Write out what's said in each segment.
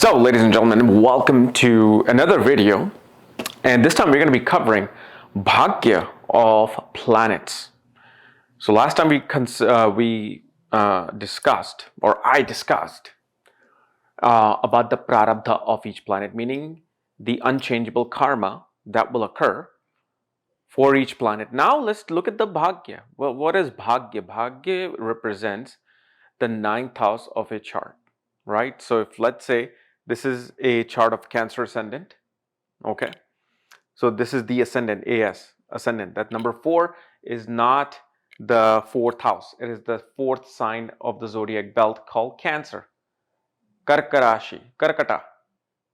So, ladies and gentlemen, welcome to another video, and this time we're going to be covering bhagya of planets. So, last time we discussed, or I discussed, about the prarabdha of each planet, meaning the unchangeable karma that will occur for each planet. Now, let's look at the bhagya. Well, what is bhagya? Bhagya represents the ninth house of a chart, right? So, if let's say this is a chart of Cancer ascendant. Okay. So this is the ascendant, AS, ascendant. That number 4 is not the fourth house. It is the fourth sign of the zodiac belt called Cancer. Karka Karkata,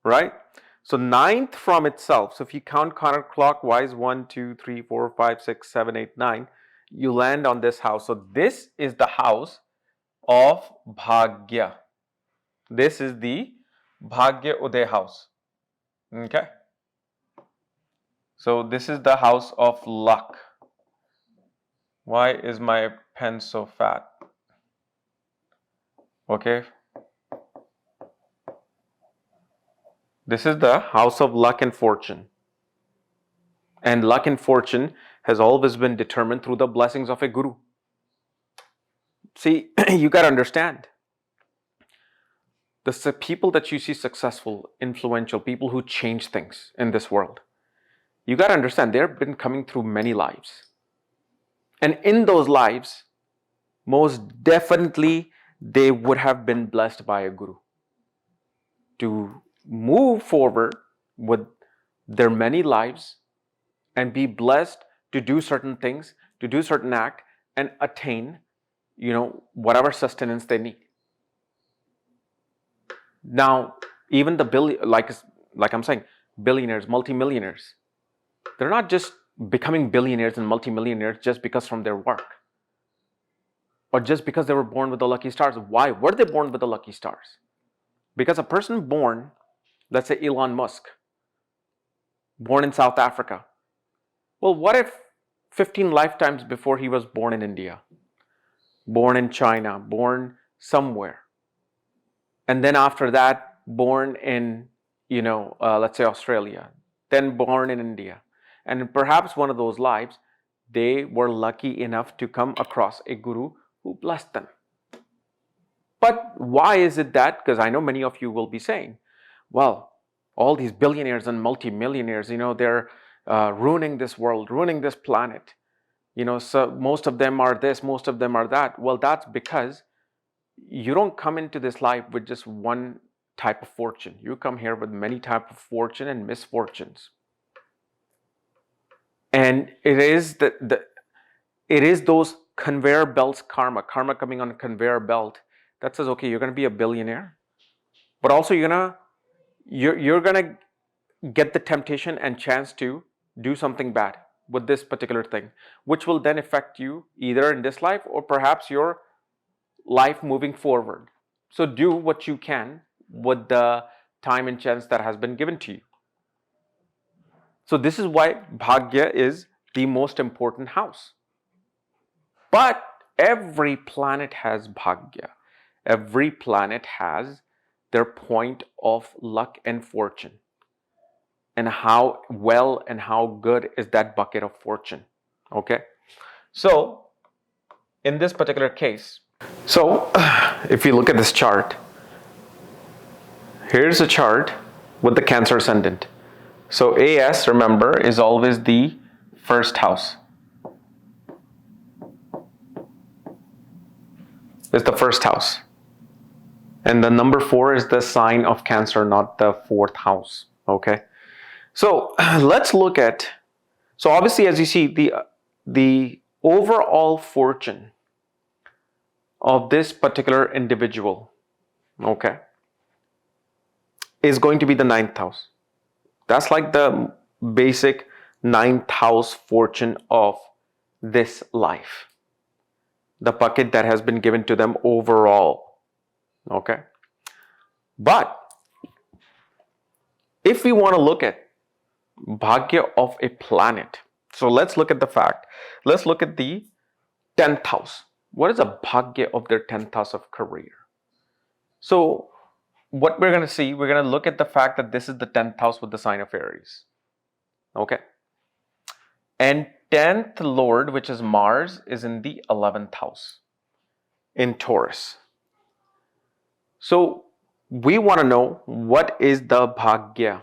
right? So ninth from itself. So if you count counterclockwise, 1, 2, 3, 4, 5, 6, 7, 8, 9, you land on this house. So this is the house of Bhagya. This is the Bhagya Uday house. Okay. So this is the house of luck. Why is my pen so fat? Okay. This is the house of luck and fortune. And luck and fortune has always been determined through the blessings of a guru. See, you got to understand. The people that you see successful, influential, people who change things in this world, you got to understand they've been coming through many lives. And in those lives, most definitely they would have been blessed by a guru to move forward with their many lives and be blessed to do certain things, to do certain act and attain, whatever sustenance they need. Now, even the like I'm saying, billionaires, multimillionaires, they're not just becoming billionaires and multimillionaires just because from their work or just because they were born with the lucky stars. Why were they born with the lucky stars? Because a person born, let's say Elon Musk, born in South Africa. Well, what if 15 lifetimes before he was born in India, born in China, born somewhere, and then after that born in, let's say Australia, then born in India. And perhaps one of those lives, they were lucky enough to come across a guru who blessed them. But why is it that? Because I know many of you will be saying, well, all these billionaires and multimillionaires, they're ruining this world, ruining this planet. So most of them are this, most of them are that. Well, that's because you don't come into this life with just one type of fortune. You come here with many types of fortune and misfortunes. And it is it is those conveyor belts karma coming on a conveyor belt that says, okay, you're going to be a billionaire, but also you're going to get the temptation and chance to do something bad with this particular thing, which will then affect you either in this life or perhaps your life moving forward. So do what you can with the time and chance that has been given to you. So this is why bhagya is the most important house. But every planet has bhagya. Every planet has their point of luck and fortune. And how well and how good is that bucket of fortune. Okay. So in this particular case, if you look at this chart, here's a chart with the Cancer ascendant. So AS, remember, is always the first house. It's the first house. And the number 4 is the sign of Cancer, not the fourth house. Okay. So let's look at, so obviously as you see, the overall fortune of this particular individual, okay, is going to be the ninth house. That's like the basic ninth house fortune of this life. The bucket that has been given to them overall. Okay. But if we want to look at bhagya of a planet, so let's look at the fact. Let's look at the 10th house. What is a bhagya of their 10th house of career? So what we're going to see, we're going to look at the fact that this is the 10th house with the sign of Aries. Okay. And 10th Lord, which is Mars, is in the 11th house in Taurus. So we want to know what is the bhagya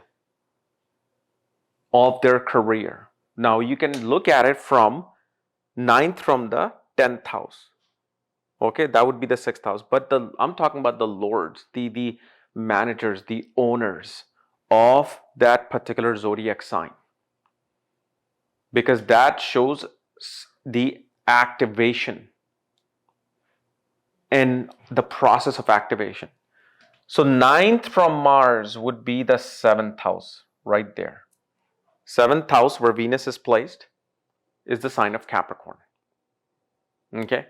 of their career. Now you can look at it from 9th from the 10th house. Okay, that would be the 6th house. But I'm talking about the lords, the managers, the owners of that particular zodiac sign. Because that shows the activation and the process of activation. So 9th from Mars would be the 7th house right there. 7th house where Venus is placed is the sign of Capricorn. Okay.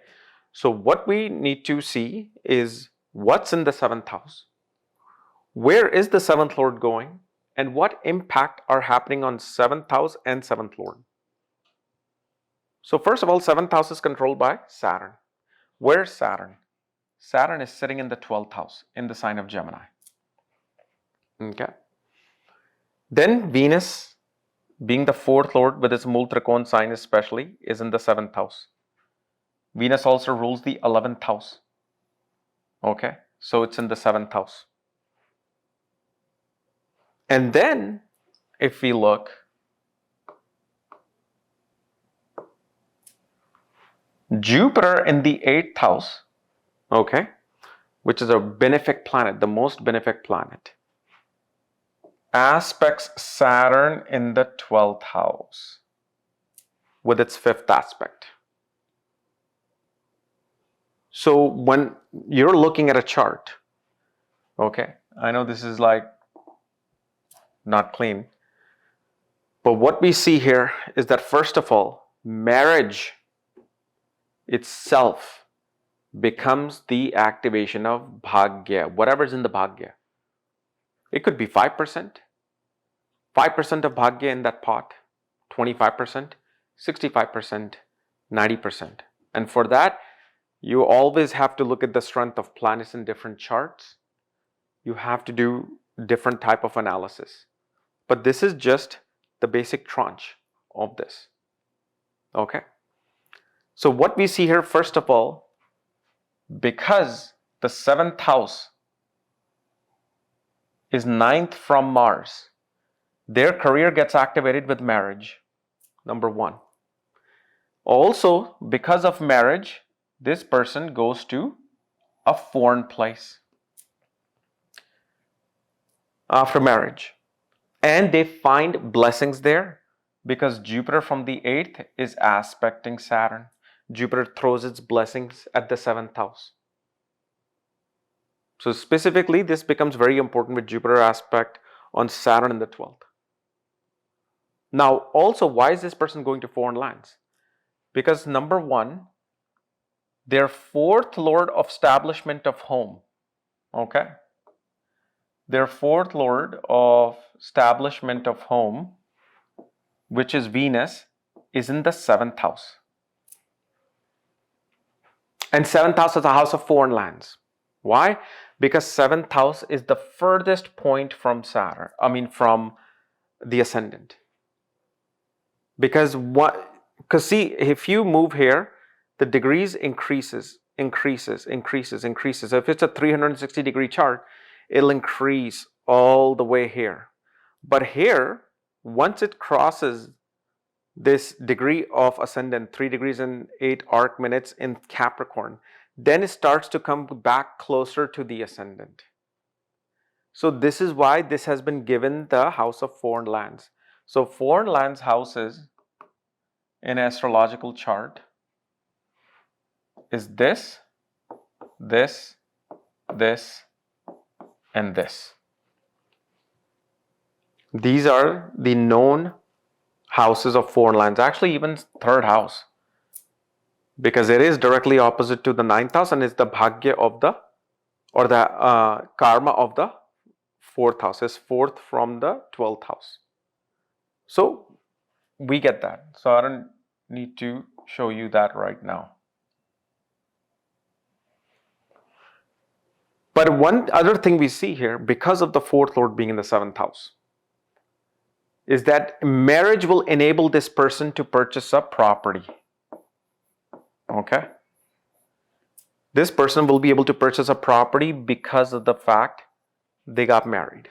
So what we need to see is what's in the 7th house, where is the 7th Lord going, and what impact are happening on 7th house and 7th Lord. So first of all, 7th house is controlled by Saturn. Where's Saturn? Saturn is sitting in the 12th house in the sign of Gemini. Okay. Then Venus, being the 4th Lord with its Mool Trikon sign especially, is in the 7th house. Venus also rules the 11th house. Okay, so it's in the 7th house. And then, if we look, Jupiter in the 8th house, okay, which is a benefic planet, the most benefic planet, aspects Saturn in the 12th house with its 5th aspect. So when you're looking at a chart, okay, I know this is like not clean, but what we see here is that first of all, marriage itself becomes the activation of bhagya, whatever's in the bhagya. It could be 5%, 5% of bhagya in that pot, 25%, 65%, 90%. And for that, you always have to look at the strength of planets in different charts. You have to do different type of analysis. But this is just the basic tranche of this. Okay. So what we see here, first of all, because the 7th house is 9th from Mars, their career gets activated with marriage, number one. Also, because of marriage, this person goes to a foreign place after marriage. And they find blessings there because Jupiter from the 8th is aspecting Saturn. Jupiter throws its blessings at the 7th house. So specifically, this becomes very important with Jupiter aspect on Saturn in the 12th. Now, also, why is this person going to foreign lands? Because number one, their 4th Lord of establishment of home, okay? Their 4th Lord of establishment of home, which is Venus, is in the 7th house. And 7th house is a house of foreign lands. Why? Because 7th house is the furthest point from Saturn, from the ascendant. Because see, if you move here, the degrees increases. If it's a 360-degree chart, it'll increase all the way here. But here, once it crosses this degree of ascendant, 3 degrees and 8 arc minutes in Capricorn, then it starts to come back closer to the ascendant. So this is why this has been given the house of foreign lands. So foreign lands houses in astrological chart is this, this, this, and this. These are the known houses of foreign lands. Actually, even 3rd house, because it is directly opposite to the 9th house and it's the bhagya of the, or the karma of the 4th house. Is 4th from the 12th house. So we get that. So I don't need to show you that right now. But one other thing we see here, because of the fourth lord being in the seventh house, is that marriage will enable this person to purchase a property. Okay? This person will be able to purchase a property because of the fact they got married.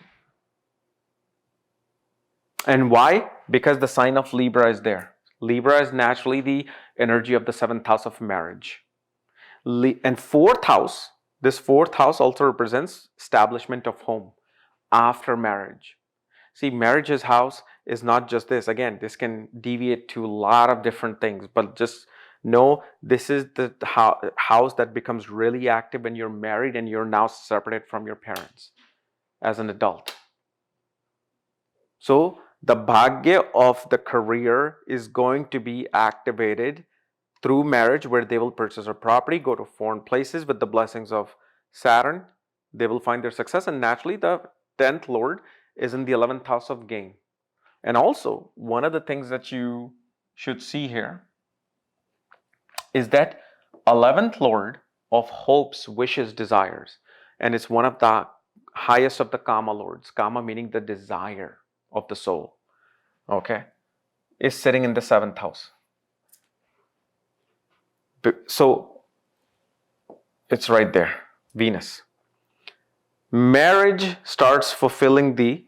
And why? Because the sign of Libra is there. Libra is naturally the energy of the seventh house of marriage. And fourth house, this fourth house also represents establishment of home after marriage. See, marriage's house is not just this. Again, this can deviate to a lot of different things, but just know this is the house that becomes really active when you're married and you're now separated from your parents as an adult. So the bhagya of the career is going to be activated through marriage, where they will purchase a property, go to foreign places with the blessings of Saturn. They will find their success, and naturally the 10th lord is in the 11th house of gain. And also, one of the things that you should see here is that 11th lord of hopes, wishes, desires, and it's one of the highest of the kama lords, kama meaning the desire of the soul, okay, is sitting in the 7th house. So it's right there, Venus. Marriage starts fulfilling the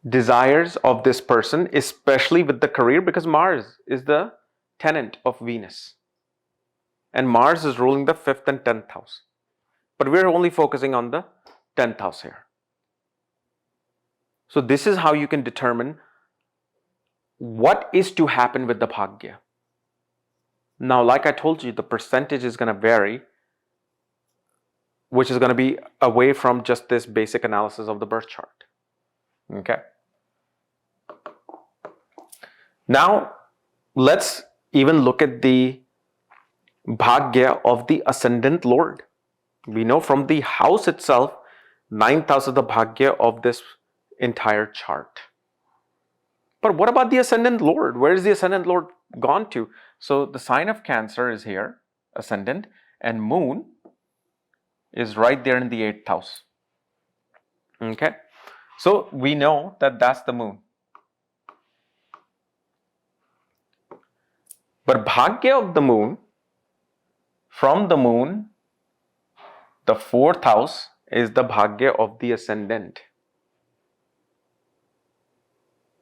desires of this person, especially with the career, because Mars is the tenant of Venus. And Mars is ruling the 5th and 10th house. But we're only focusing on the 10th house here. So this is how you can determine what is to happen with the bhagya. Now, like I told you, the percentage is going to vary, which is going to be away from just this basic analysis of the birth chart. Okay. Now, let's even look at the bhagya of the ascendant lord. We know from the house itself, 9th house is the bhagya of this entire chart. But what about the ascendant lord? Where is the ascendant lord gone to? So the sign of Cancer is here, ascendant, and moon is right there in the 8th house. Okay. So we know that that's the moon. But bhagya of the moon, from the moon, the 4th house is the bhagya of the ascendant.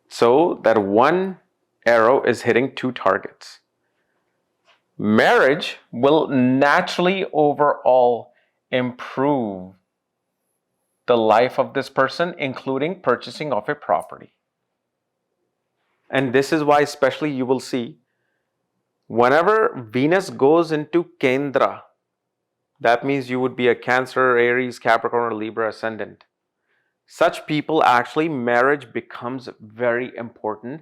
So that one arrow is hitting 2 targets. Marriage will naturally overall improve the life of this person, including purchasing of a property. And this is why especially you will see whenever Venus goes into Kendra, that means you would be a Cancer, Aries, Capricorn, or Libra ascendant. Such people, actually, marriage becomes very important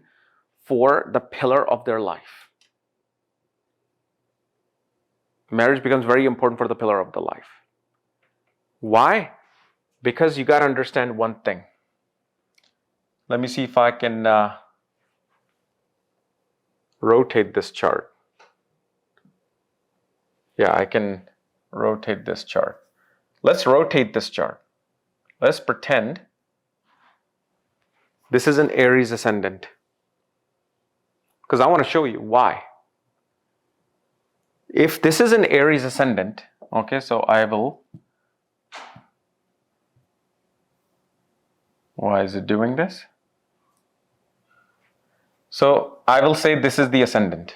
for the pillar of their life. Marriage becomes very important for the pillar of the life. Why? Because you got to understand one thing. Let me see if I can rotate this chart. Yeah, I can rotate this chart. Let's rotate this chart. Let's pretend this is an Aries ascendant, because I want to show you why. If this is an Aries ascendant, okay, so I will, why is it doing this? So I will say this is the ascendant.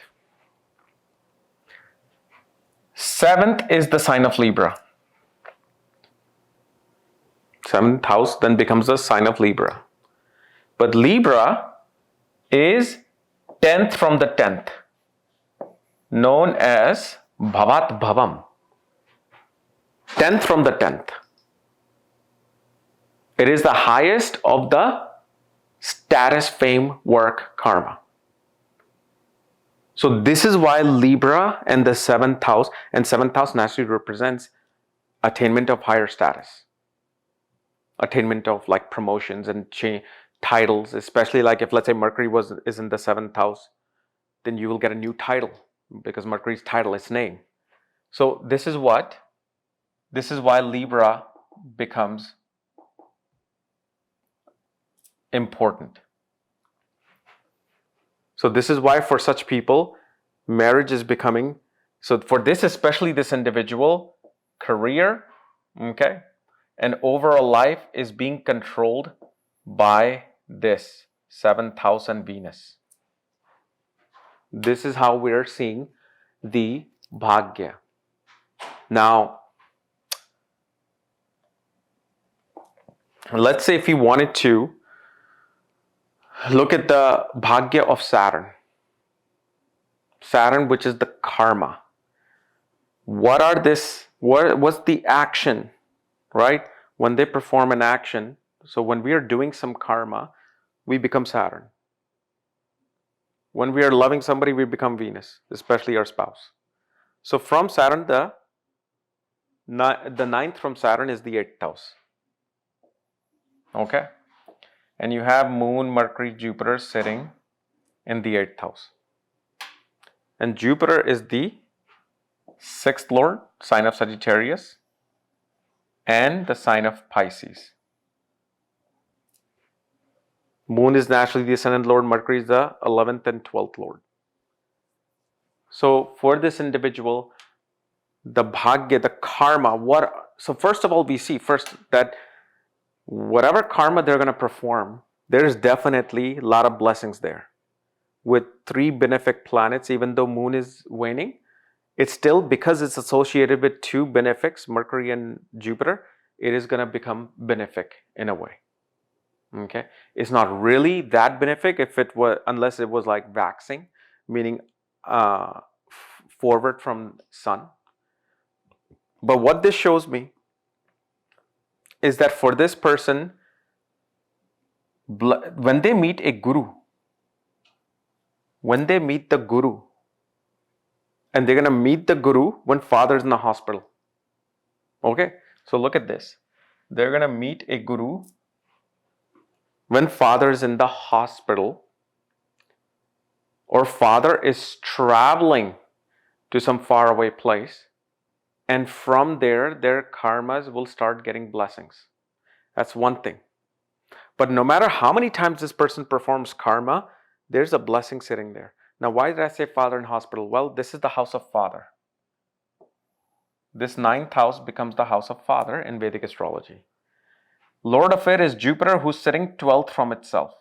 7th is the sign of Libra. 7th house then becomes the sign of Libra. But Libra is 10th from the 10th, known as Bhavat Bhavam. 10th from the 10th. It is the highest of the status, fame, work, karma. So this is why Libra and the 7th house, and 7th house naturally represents attainment of higher status. Attainment of like promotions and titles, especially like if let's say Mercury is in the 7th house, then you will get a new title because Mercury's title is name. So this is what This is why Libra becomes important. So this is why for such people, marriage is becoming, so for this, especially this individual, career, okay, and overall life is being controlled by this 7th house and Venus. This is how we're seeing the bhagya. Now, let's say if you wanted to look at the bhagya of Saturn. Saturn, which is the karma. What's the action, right? When they perform an action, so when we are doing some karma, we become Saturn. When we are loving somebody, we become Venus, especially our spouse. So from Saturn, the 9th from Saturn is the 8th house. Okay? And you have Moon, Mercury, Jupiter sitting in the 8th house. And Jupiter is the 6th lord, sign of Sagittarius, and the sign of Pisces. Moon is naturally the ascendant lord, Mercury is the 11th and 12th lord. So for this individual, the bhagya, the karma, so first of all, we see first that whatever karma they're going to perform, there is definitely a lot of blessings there. With 3 benefic planets, even though Moon is waning, it's still, because it's associated with 2 benefics, Mercury and Jupiter, it is going to become benefic in a way. Okay, it's not really that benefic if it was, unless it was like waxing, meaning forward from sun. But what this shows me is that for this person, when they meet a guru, when they meet the guru, and they're going to meet the guru when father's in the hospital. Okay, so look at this. They're going to meet a guru when father's in the hospital, or father is traveling to some faraway place, and from there, their karmas will start getting blessings. That's one thing. But no matter how many times this person performs karma, there's a blessing sitting there. Now, why did I say father in hospital? Well, this is the house of father. This 9th house becomes the house of father in Vedic astrology. Lord of it is Jupiter, who's sitting 12th from itself.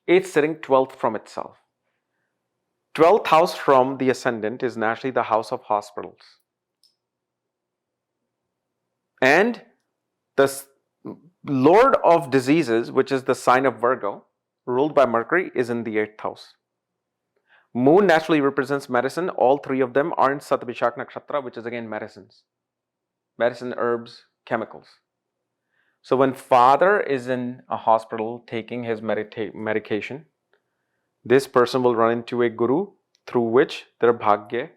It's sitting 12th from itself. 12th house from the ascendant is naturally the house of hospitals. And the Lord of diseases, which is the sign of Virgo, ruled by Mercury, is in the 8th house. Moon naturally represents medicine. All 3 of them are in Satvishak Nakshatra, which is again medicines. Medicine, herbs, chemicals. So when father is in a hospital taking his medication, this person will run into a guru through which their bhagya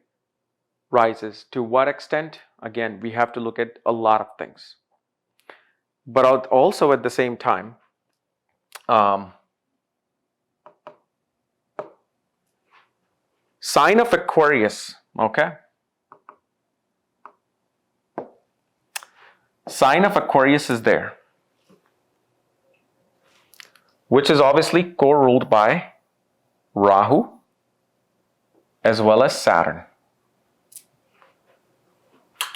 rises. To what extent? Again, we have to look at a lot of things. But also at the same time, sign of Aquarius, okay? Sign of Aquarius is there, which is obviously co-ruled by Rahu as well as Saturn.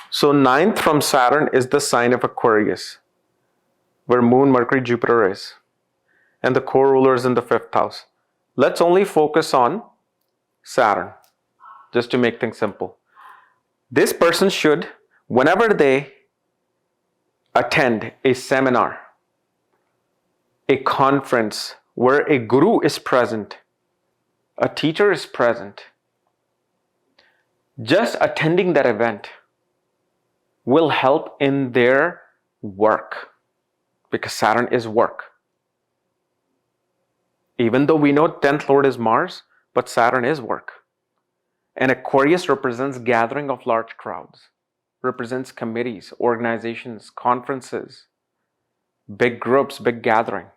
So 9th from Saturn is the sign of Aquarius, where Moon, Mercury, Jupiter is. And the co-ruler is in the 5th house. Let's only focus on Saturn, just to make things simple. This person should, whenever they attend a seminar, a conference where a guru is present, a teacher is present, just attending that event will help in their work, because Saturn is work. Even though we know 10th Lord is Mars, but Saturn is work. And Aquarius represents gathering of large crowds, represents committees, organizations, conferences, big groups, big gathering.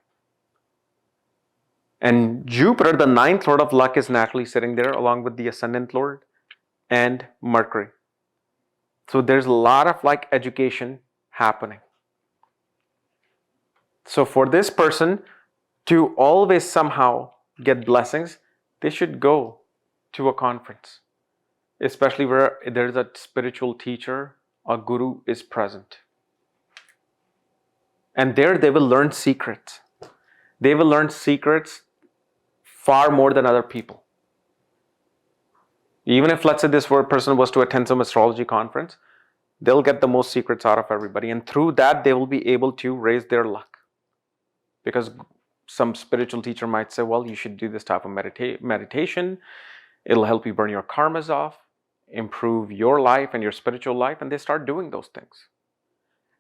And Jupiter, the 9th Lord of luck, is naturally sitting there along with the ascendant Lord and Mercury. So there's a lot of like education happening. So for this person to always somehow get blessings, they should go to a conference, especially where there's a spiritual teacher, a guru is present. And there they will learn secrets. They will learn secrets far more than other people. Even if, let's say, this person was to attend some astrology conference, they'll get the most secrets out of everybody. And through that, they will be able to raise their luck. Because some spiritual teacher might say, well, you should do this type of meditation. It'll help you burn your karmas off, improve your life and your spiritual life. And they start doing those things.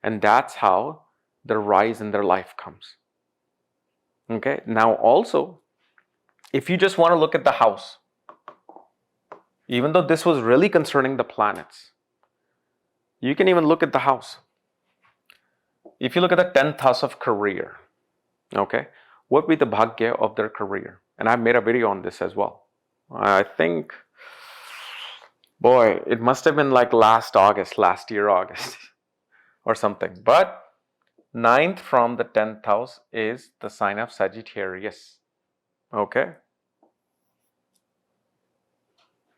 And that's how the rise in their life comes. Okay. Now also, if you just want to look at the house, even though this was really concerning the planets, you can even look at the house. If you look at the 10th house of career, okay, what would be the bhagya of their career? And I made a video on this as well. I think, boy, it must have been like last year August or something. But 9th from the 10th house is the sign of Sagittarius. Okay.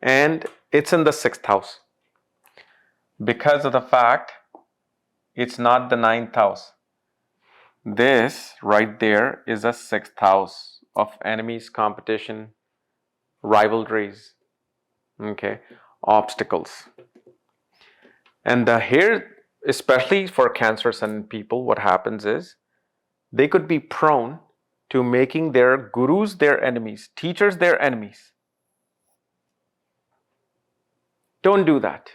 And it's in the 6th house. Because of the fact it's not the 9th house. This right there is a 6th house of enemies, competition, rivalries, okay, obstacles. And here, especially for Cancer Sun people, what happens is they could be prone to making their gurus their enemies, teachers their enemies. Don't do that.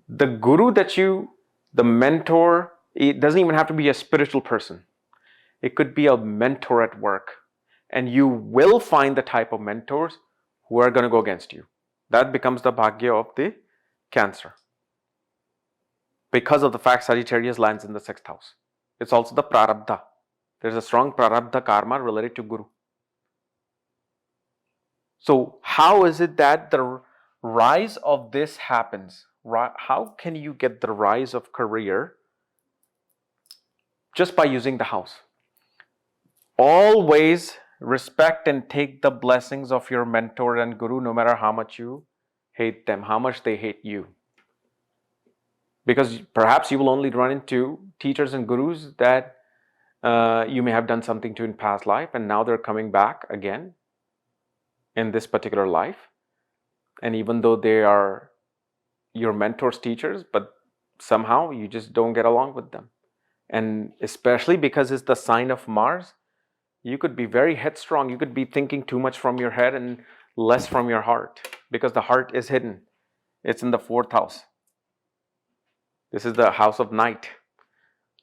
The guru the mentor, it doesn't even have to be a spiritual person. It could be a mentor at work. And you will find the type of mentors who are going to go against you. That becomes the bhagya of the Cancer. Because of the fact Sagittarius lands in the 6th house. It's also the prarabdha. There's a strong prarabdha karma related to guru. So how is it that the rise of this happens? How can you get the rise of career? Just by using the house. Always respect and take the blessings of your mentor and guru, no matter how much you hate them, how much they hate you. Because perhaps you will only run into teachers and gurus that you may have done something to in past life, and now they're coming back again in this particular life. And even though they are your mentors, teachers, but somehow you just don't get along with them. And especially because it's the sign of Mars, you could be very headstrong. You could be thinking too much from your head and less from your heart, because the heart is hidden. It's in the 4th house. This is the house of night.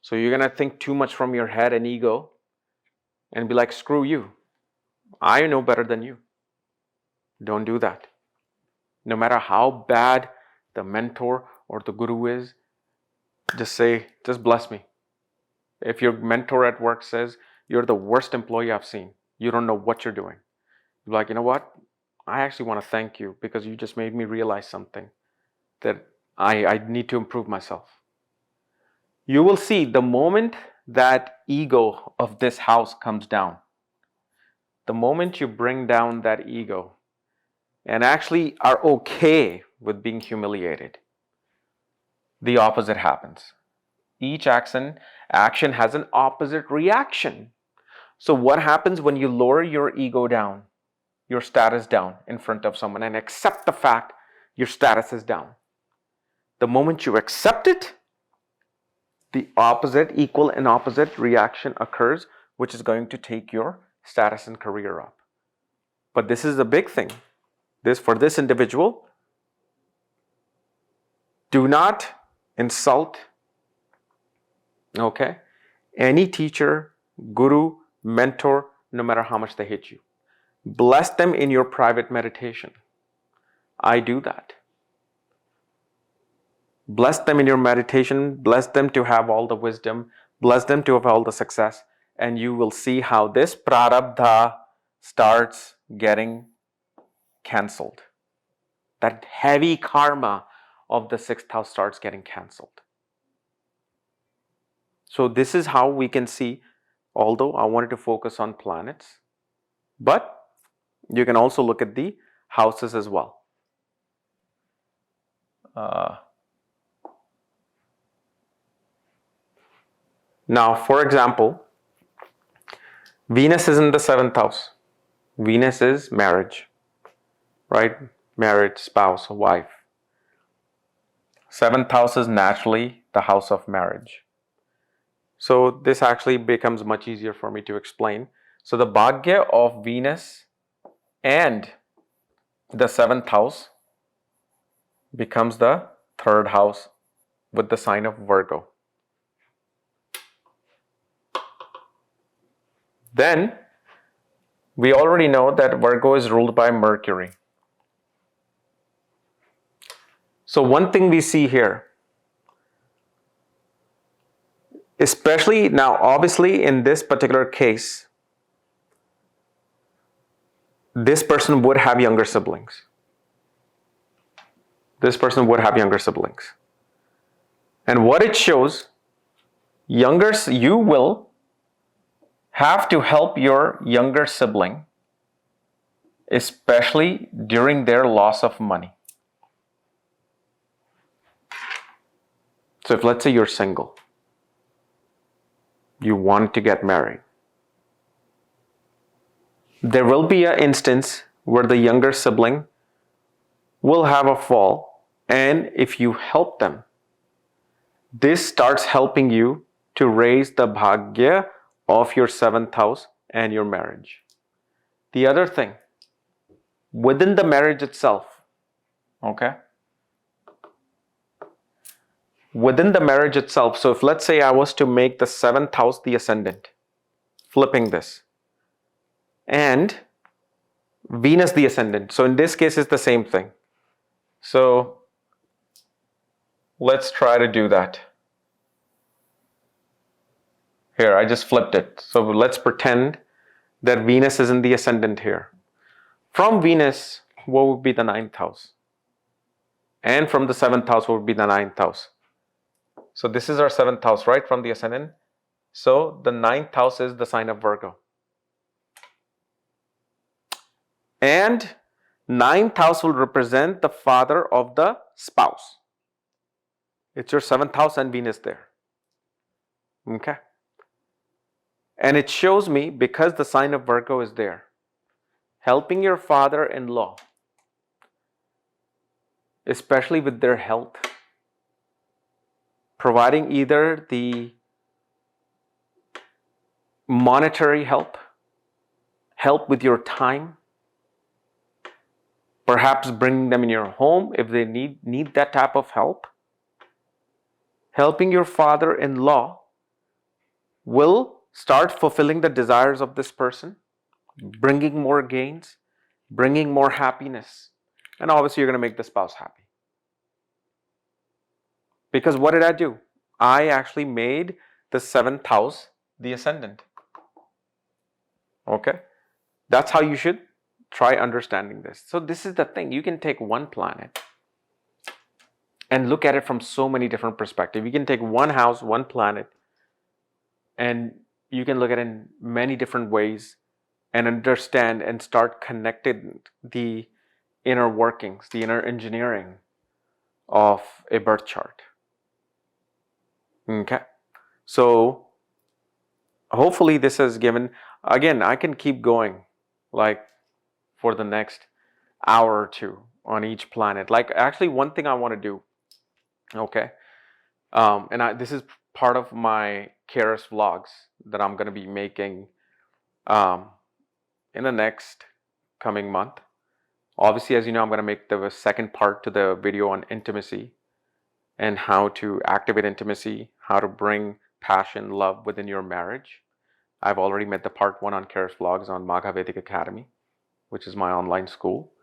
So you're going to think too much from your head and ego and be like, screw you. I know better than you. Don't do that. No matter how bad the mentor or the guru is, just say, just bless me. If your mentor at work says, you're the worst employee I've seen, you don't know what you're doing, you're like, you know what? I actually want to thank you because you just made me realize something that I need to improve myself. You will see the moment that ego of this house comes down, the moment you bring down that ego and actually are okay with being humiliated, the opposite happens. Each action has an opposite reaction. So what happens when you lower your ego down, your status down in front of someone, and accept the fact your status is down? The moment you accept it, the opposite, equal and opposite reaction occurs, which is going to take your status and career up. But this is a big thing. For this individual, do not insult, okay, any teacher, guru, mentor, no matter how much they hate you. Bless them in your private meditation. I do that. Bless them in your meditation. Bless them to have all the wisdom. Bless them to have all the success. And you will see how this prarabdha starts getting cancelled. That heavy karma of the 6th house starts getting cancelled. So this is how we can see, although I wanted to focus on planets, but you can also look at the houses as well. Now, for example, Venus is in the 7th house. Venus is marriage, right? Marriage, spouse, wife. 7th house is naturally the house of marriage. So this actually becomes much easier for me to explain. So the bhagya of Venus and the 7th house becomes the 3rd house with the sign of Virgo. Then we already know that Virgo is ruled by Mercury. So one thing we see here, especially now, obviously in this particular case, this person would have younger siblings. This person would have younger siblings. And what it shows, you will have to help your younger sibling, especially during their loss of money. So if let's say you're single, you want to get married, there will be an instance where the younger sibling will have a fall, and if you help them, this starts helping you to raise the bhagya of your 7th house and your marriage. The other thing, within the marriage itself, okay? Within the marriage itself, so if let's say I was to make the 7th house the ascendant, flipping this, and Venus the ascendant. So in this case, it's the same thing. So let's try to do that. Here, I just flipped it. So let's pretend that Venus is in the ascendant here. From Venus, what would be the 9th house? And from the 7th house, what would be the 9th house? So this is our 7th house, right? From the ascendant. So the 9th house is the sign of Virgo. And 9th house will represent the father of the spouse. It's your 7th house and Venus there. Okay. And it shows me, because the sign of Virgo is there, helping your father-in-law, especially with their health, providing either the monetary help with your time, perhaps bringing them in your home if they need that type of help. Helping your father-in-law will start fulfilling the desires of this person, bringing more gains, bringing more happiness. And obviously you're going to make the spouse happy. Because what did I do? I actually made the 7th house the ascendant. Okay? That's how you should try understanding this. So this is the thing. You can take one planet and look at it from so many different perspectives. You can take one house, one planet, and you can look at it in many different ways and understand and start connecting the inner workings, the inner engineering of a birth chart. Okay. So hopefully this has given, again, I can keep going like for the next hour or two on each planet. Like actually one thing I want to do, okay, this is part of my KRS vlogs that I'm going to be making in the next coming month. Obviously, as you know, I'm going to make the second part to the video on intimacy and how to activate intimacy, how to bring passion, love within your marriage. I've already made the part 1 on KRS vlogs on Vedic Academy, which is my online school.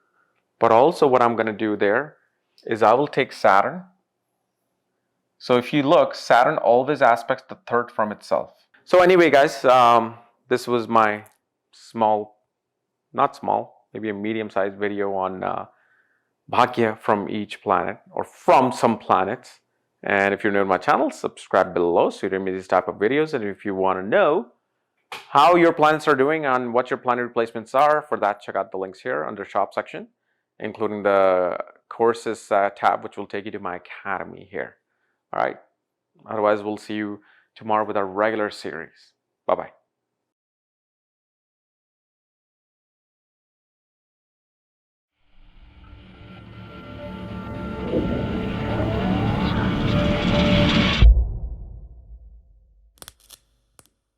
But also what I'm going to do there is I will take Saturn. So if you look, Saturn always aspects the 3rd from itself. So anyway, guys, this was my small, not small, maybe a medium-sized video on bhagya from each planet or from some planets. And if you're new to my channel, subscribe below so you don't miss these type of videos. And if you want to know how your planets are doing and what your planet replacements are, for that, check out the links here under shop section, including the courses tab, which will take you to my academy here. All right. Otherwise, we'll see you tomorrow with our regular series. Bye-bye.